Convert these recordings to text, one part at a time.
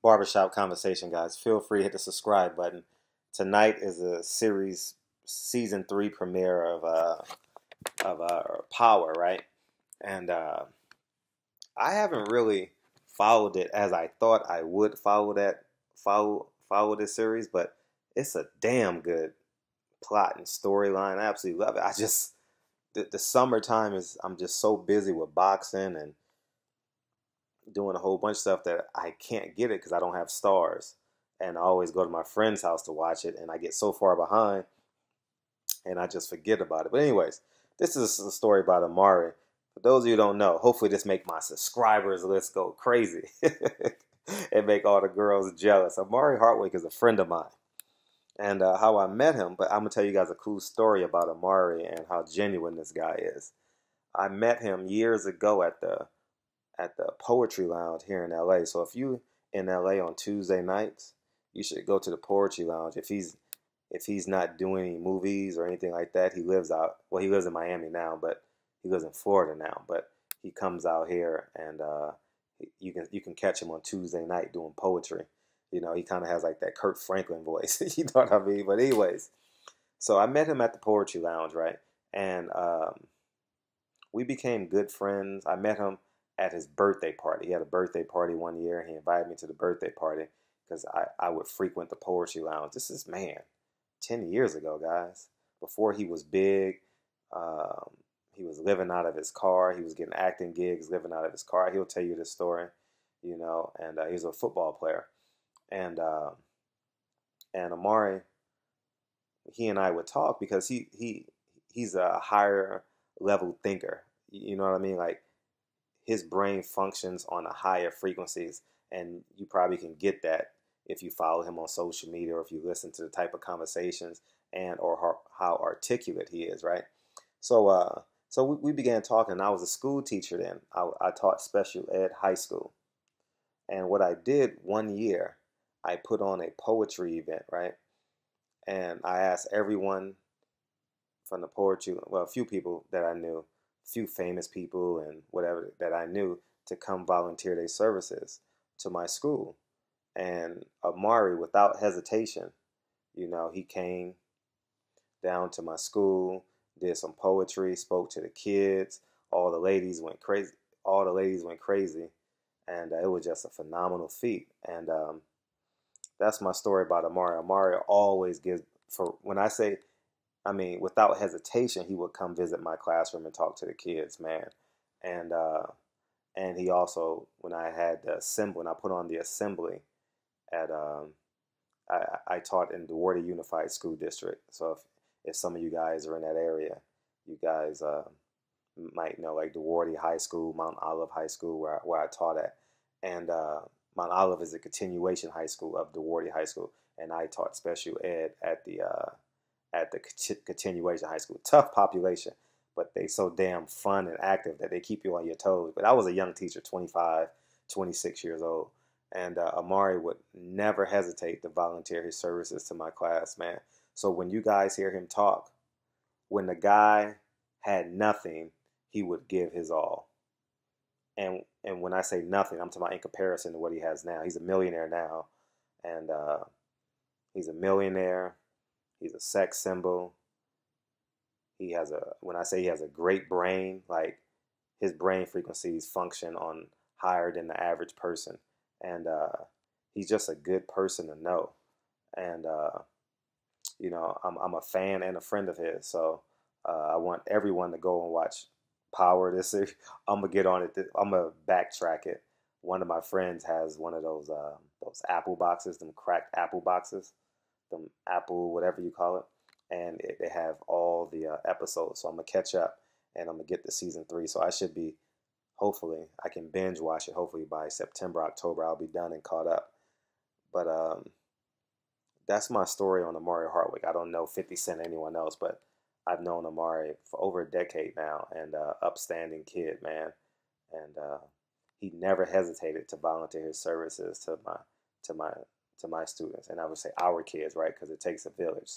Barbershop Conversation, guys. Feel free to hit the subscribe button. Tonight is a series season 3 premiere of Power, right? And I haven't really followed it as I thought I would follow this series, but it's a damn good plot and storyline. I absolutely love it. I just the summertime is I'm just so busy with boxing and doing a whole bunch of stuff that I can't get it because I don't have stars. And I always go to my friend's house to watch it, and I get so far behind, and I just forget about it. But anyways, this is a story about Omari. For those of you who don't know, hopefully this make my subscribers list go crazy and make all the girls jealous. Omari Hardwick is a friend of mine, and how I met him. But I'm gonna tell you guys a cool story about Omari and how genuine this guy is. I met him years ago at the Poetry Lounge here in LA. So if you in LA on Tuesday nights, you should go to the Poetry Lounge. If he's not doing any movies or anything like that, he lives out. Well, he lives in Miami now, but he lives in Florida now. But he comes out here, and you can catch him on Tuesday night doing poetry. You know, he kind of has like that Kurt Franklin voice. You know what I mean? But anyways, so I met him at the Poetry Lounge, right? And we became good friends. I met him at his birthday party. He had a birthday party one year, and he invited me to the birthday party because I would frequent the Poetry Lounge. This is, man, 10 years ago, guys. Before he was big, um, he was living out of his car. He was getting acting gigs, living out of his car. He'll tell you this story, you know, and he was a football player. And Omari, he and I would talk because he's a higher level thinker. You know what I mean? Like, his brain functions on a higher frequencies, and you probably can get that if you follow him on social media or if you listen to the type of conversations and or how articulate he is, right? So we began talking, and I was a school teacher then. I taught special ed high school, and what I did one year, I put on a poetry event, right? And I asked everyone from the poetry, well, a few people that I knew, a few famous people and whatever that I knew, to come volunteer their services to my school. And Omari, without hesitation, you know, he came down to my school, did some poetry, spoke to the kids. All the ladies went crazy. All the ladies went crazy, and it was just a phenomenal feat. And that's my story about Omari. Omari always gives, for when I say, I mean, without hesitation, he would come visit my classroom and talk to the kids, man. And and he also, when I had the assembly, when I put on the assembly at I taught in the Wardy Unified School District. So if some of you guys are in that area, you guys might know like the Wardy High School, Mount Olive High School, where I taught at. And Mount Olive is a continuation high school of the Wardy High School, and I taught special ed at the continuation high school. Tough population, but they so damn fun and active that they keep you on your toes. But I was a young teacher, 25, 26 years old. And Omari would never hesitate to volunteer his services to my class, man. So when you guys hear him talk, when the guy had nothing, he would give his all. And when I say nothing, I'm talking about in comparison to what he has now. He's a millionaire now, and he's a millionaire. He's a sex symbol. When I say he has a great brain, like his brain frequencies function on higher than the average person. And he's just a good person to know. And, you know, I'm a fan and a friend of his. So I want everyone to go and watch Power this series. I'm going to get on it. I'm going to backtrack it. One of my friends has one of those Apple boxes, them cracked Apple boxes, them Apple, whatever you call it. And they have all the episodes. So I'm going to catch up, and I'm going to get to season 3. So I should be, hopefully, I can binge watch it. Hopefully by September, October, I'll be done and caught up. But that's my story on Omari Hardwick. I don't know 50 Cent or anyone else, but I've known Omari for over a decade now, and upstanding kid, man. And he never hesitated to volunteer his services to my students, and I would say our kids, right? Because it takes a village.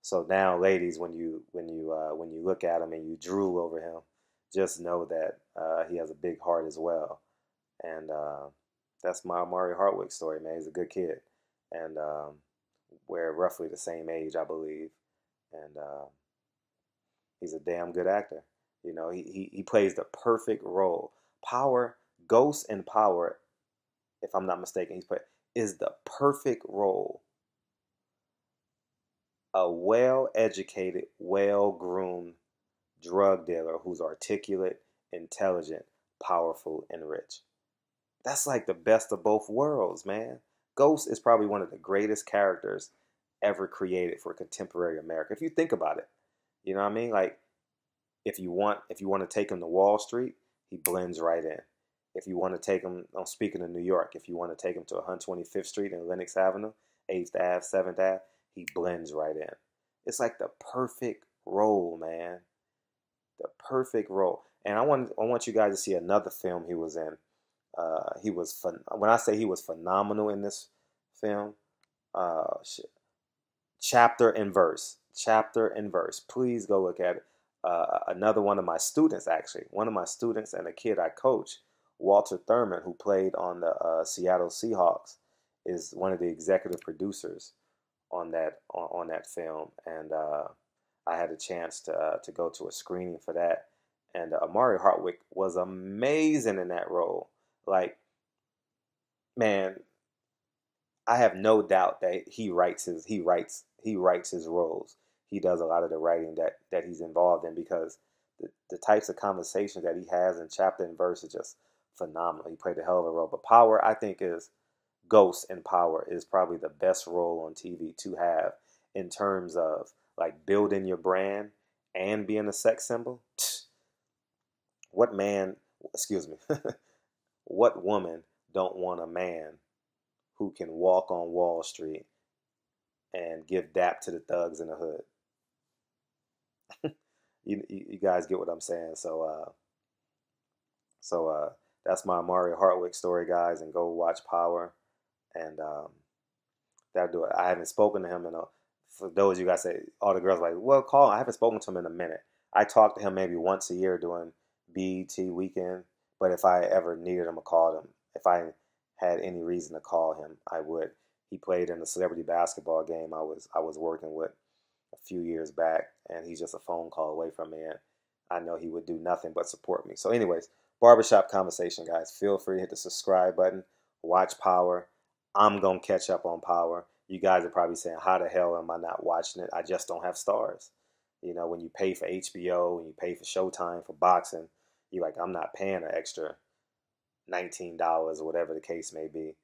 So now, ladies, when you look at him and you drool over him, just know that he has a big heart as well. And That's my Omari Hardwick story, man. He's a good kid, and we're roughly the same age, I believe, and he's a damn good actor. You know, he plays the perfect role. Power, Ghost in Power, if I'm not mistaken, is the perfect role. A well-educated, well-groomed drug dealer who's articulate, intelligent, powerful, and rich. That's like the best of both worlds, man. Ghost is probably one of the greatest characters ever created for contemporary America. If you think about it, you know what I mean? Like if you want to take him to Wall Street, he blends right in. If you want to take him, I'm speaking of New York, if you want to take him to 125th Street and Lenox Avenue, 8th Ave, 7th Ave, he blends right in. It's like the perfect role, man. The perfect role. And I want you guys to see another film he was in. When I say he was phenomenal in this film, shit. Chapter and verse. Please go look at it. Another one of my students, actually, one of my students and a kid I coach, Walter Thurman, who played on the Seattle Seahawks, is one of the executive producers on that film, and I had a chance to go to a screening for that, and Omari Hardwick was amazing in that role. Like, man, I have no doubt that he writes his roles. He does a lot of the writing that he's involved in because the types of conversations that he has in chapter and verse is just phenomenal. He played a hell of a role. But Power, I think, is Ghost in Power is probably the best role on TV to have in terms of like building your brand and being a sex symbol. What man, excuse me, what woman don't want a man who can walk on Wall Street and give dap to the thugs in the hood? You guys get what I'm saying. So that's my Mario Hardwick story, guys, and go watch Power, and that'll do it. I haven't spoken to him for those of you guys say all the girls are like, well, call. I haven't spoken to him in a minute. I talk to him maybe once a year during BET weekend, but if I ever needed him, I called him. If I had any reason to call him, I would. He played in the celebrity basketball game I was working with a few years back, and he's just a phone call away from me, and I know he would do nothing but support me. So anyways, barbershop conversation, guys. Feel free to hit the subscribe button. Watch Power. I'm going to catch up on Power. You guys are probably saying, how the hell am I not watching it? I just don't have stars. You know, when you pay for HBO, when you pay for Showtime, for boxing, you're like, I'm not paying an extra $19 or whatever the case may be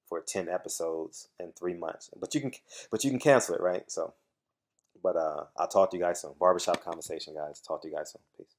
for 10 episodes in 3 months. But you can cancel it, right? So, but I'll talk to you guys soon. Barbershop conversation, guys. Talk to you guys soon. Peace.